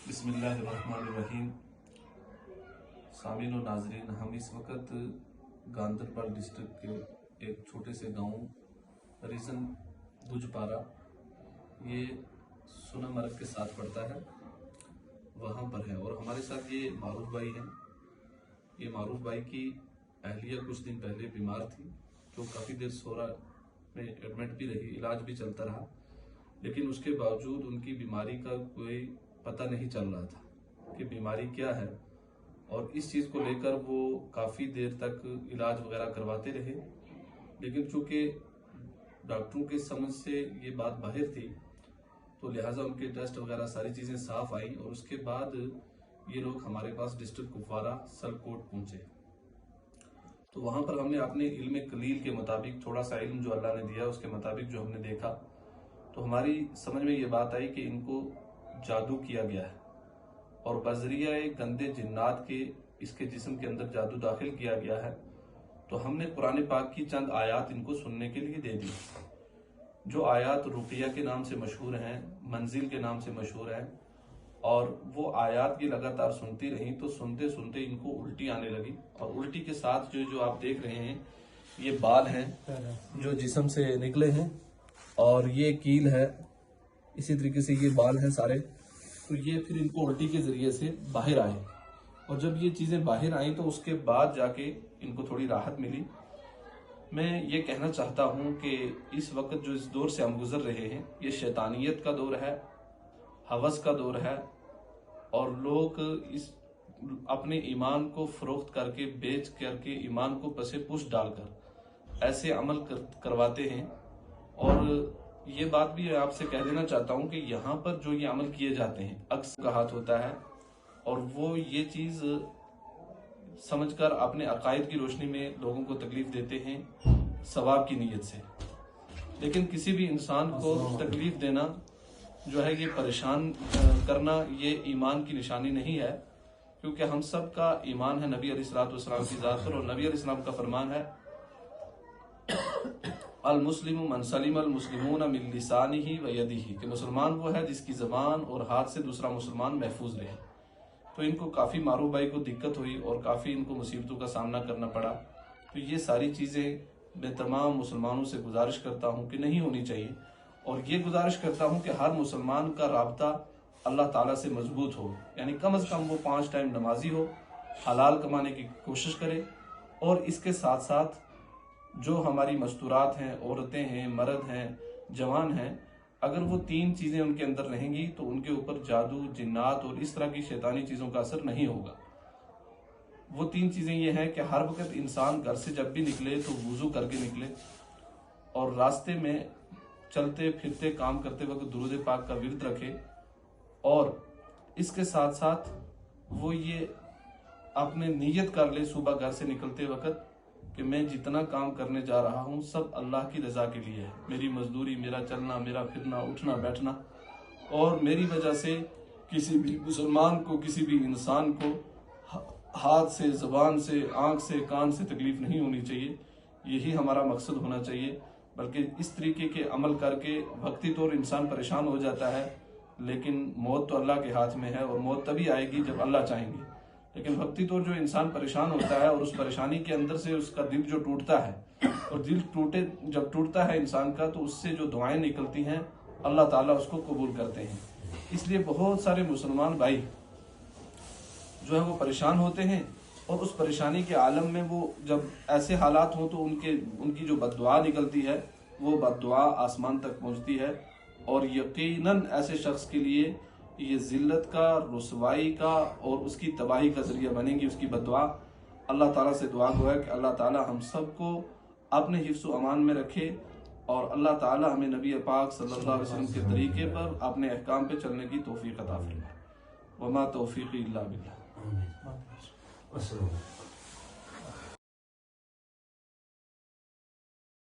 बिस्मिल्लाहिर्रहमानिर्रहीम। सामीन और नाजरीन, हम इस वक्त गांधरबल डिस्ट्रिक्ट के एक छोटे से गांव रीजन भुजपारा, ये सोनामर्ग के साथ पड़ता है, वहाँ पर है। और हमारे साथ ये मारूफ भाई हैं। ये मारूफ भाई की अहलिया कुछ दिन पहले बीमार थी, जो काफ़ी देर सोरा में एडमिट भी रही, इलाज भी चलता रहा, लेकिन उसके बावजूद उनकी बीमारी का कोई पता नहीं चल रहा था कि बीमारी क्या है। और इस चीज़ को लेकर वो काफ़ी देर तक इलाज वगैरह करवाते रहे, लेकिन चूँकि डॉक्टरों के समझ से ये बात बाहर थी, तो लिहाजा उनके टेस्ट वगैरह सारी चीज़ें साफ आई। और उसके बाद ये लोग हमारे पास डिस्ट्रिक्ट कुपवारा सलकोट पहुँचे। तो वहाँ पर हमने अपने इल्म कलील के मुताबिक, थोड़ा सा इल्म जो अल्लाह ने दिया उसके मुताबिक जो हमने देखा, तो हमारी समझ में ये बात आई कि इनको जादू किया गया है और बजरिया गंदे जिन्नात के इसके जिस्म के अंदर जादू दाखिल किया गया है। तो हमने कुरान पाक की चंद आयात इनको सुनने के लिए दे दी, जो आयात रुकिया के नाम से मशहूर हैं, मंजिल के नाम से मशहूर हैं। और वो आयात की लगातार सुनती रही, तो सुनते सुनते इनको उल्टी आने लगी। और उल्टी के साथ जो आप देख रहे हैं, ये बाल हैं जो जिस्म से निकले हैं, और ये कील है, इसी तरीके से ये बाल हैं सारे। तो ये फिर इनको उल्टी के जरिए से बाहर आए, और जब ये चीज़ें बाहर आई तो उसके बाद जाके इनको थोड़ी राहत मिली। मैं ये कहना चाहता हूँ कि इस वक्त जो इस दौर से हम गुजर रहे हैं, ये शैतानियत का दौर है, हवस का दौर है, और लोग इस अपने ईमान को फरोख्त करके, बेच करके, ईमान को पसे पुश डालकर ऐसे अमल करवाते हैं। और ये बात भी आपसे कह देना चाहता हूँ कि यहाँ पर जो ये अमल किए जाते हैं, अक्सर का हाथ होता है, और वो ये चीज़ समझकर अपने अकायद की रोशनी में लोगों को तकलीफ देते हैं सवाब की नीयत से। लेकिन किसी भी इंसान को तकलीफ देना जो है, ये परेशान करना, ये ईमान की निशानी नहीं है, क्योंकि हम सब का ईमान है नबी अलैहिस्सलाम की ज़ात पर। और नबी अलैहिस्सलाम का फरमान है, अल मुस्लिम मन सलिम अल मुस्लिमून मिन लिसानिही व यदिही, कि मुसलमान वो है जिसकी ज़बान और हाथ से दूसरा मुसलमान महफूज रहे। तो इनको काफ़ी मारूफ भाई को दिक्कत हुई और काफ़ी इनको मुसीबतों का सामना करना पड़ा। तो ये सारी चीज़ें मैं तमाम मुसलमानों से गुजारिश करता हूँ कि नहीं होनी चाहिए। और ये गुजारिश करता हूँ कि हर मुसलमान का राब्ता अल्लाह ताला से मजबूत हो, यानी कम अज़ कम वो 5 टाइम नमाजी हो, हलाल कमाने की कोशिश करे। और इसके साथ साथ जो हमारी मस्तूरात हैं, औरतें हैं, मर्द हैं, जवान हैं, अगर वो 3 चीज़ें उनके अंदर रहेंगी तो उनके ऊपर जादू, जिन्नात और इस तरह की शैतानी चीज़ों का असर नहीं होगा। वो 3 चीज़ें ये हैं कि हर वक्त इंसान घर से जब भी निकले तो वुज़ू करके निकले, और रास्ते में चलते फिरते काम करते वक्त दुरूद पाक का विर्द रखे। और इसके साथ साथ वो ये अपने नीयत कर ले सुबह घर से निकलते वक्त कि मैं जितना काम करने जा रहा हूँ सब अल्लाह की रज़ा के लिए है। मेरी मजदूरी, मेरा चलना, मेरा फिरना, उठना बैठना, और मेरी वजह से किसी भी मुसलमान को, किसी भी इंसान को हाथ से, ज़बान से, आँख से, कान से तकलीफ नहीं होनी चाहिए। यही हमारा मकसद होना चाहिए। बल्कि इस तरीके के अमल करके वक्ती तौर इंसान परेशान हो जाता है, लेकिन मौत तो अल्लाह के हाथ में है, और मौत तभी आएगी जब अल्लाह चाहेंगे। लेकिन वक्ती तौर जो इंसान परेशान होता है और उस परेशानी के अंदर से उसका दिल जो टूटता है, और दिल जब टूटता है इंसान का, तो उससे जो दुआएं निकलती हैं अल्लाह ताला उसको कबूल करते हैं। इसलिए बहुत सारे मुसलमान भाई जो है वो परेशान होते हैं, और उस परेशानी के आलम में वो जब ऐसे हालात हों तो उनकी जो बद्दुआ निकलती है, वो बद्दुआ आसमान तक पहुँचती है। और यकीनन ऐसे शख्स के लिए ये जिल्लत का, रुसवाई का और उसकी तबाही का जरिया बनेगी उसकी बद्दुआ। अल्लाह ताला से दुआ गो है कि अल्लाह ताला हम सबको अपने हिफ्ज़ व अमान में रखे, और अल्लाह ताला हमें नबी पाक सल्लल्लाहु अलैहि वसल्लम के तरीके पर, अपने अहकाम पे चलने की तौफीक अता फरमाए। वमा तौफीक़ी इल्ला बिल्लाह।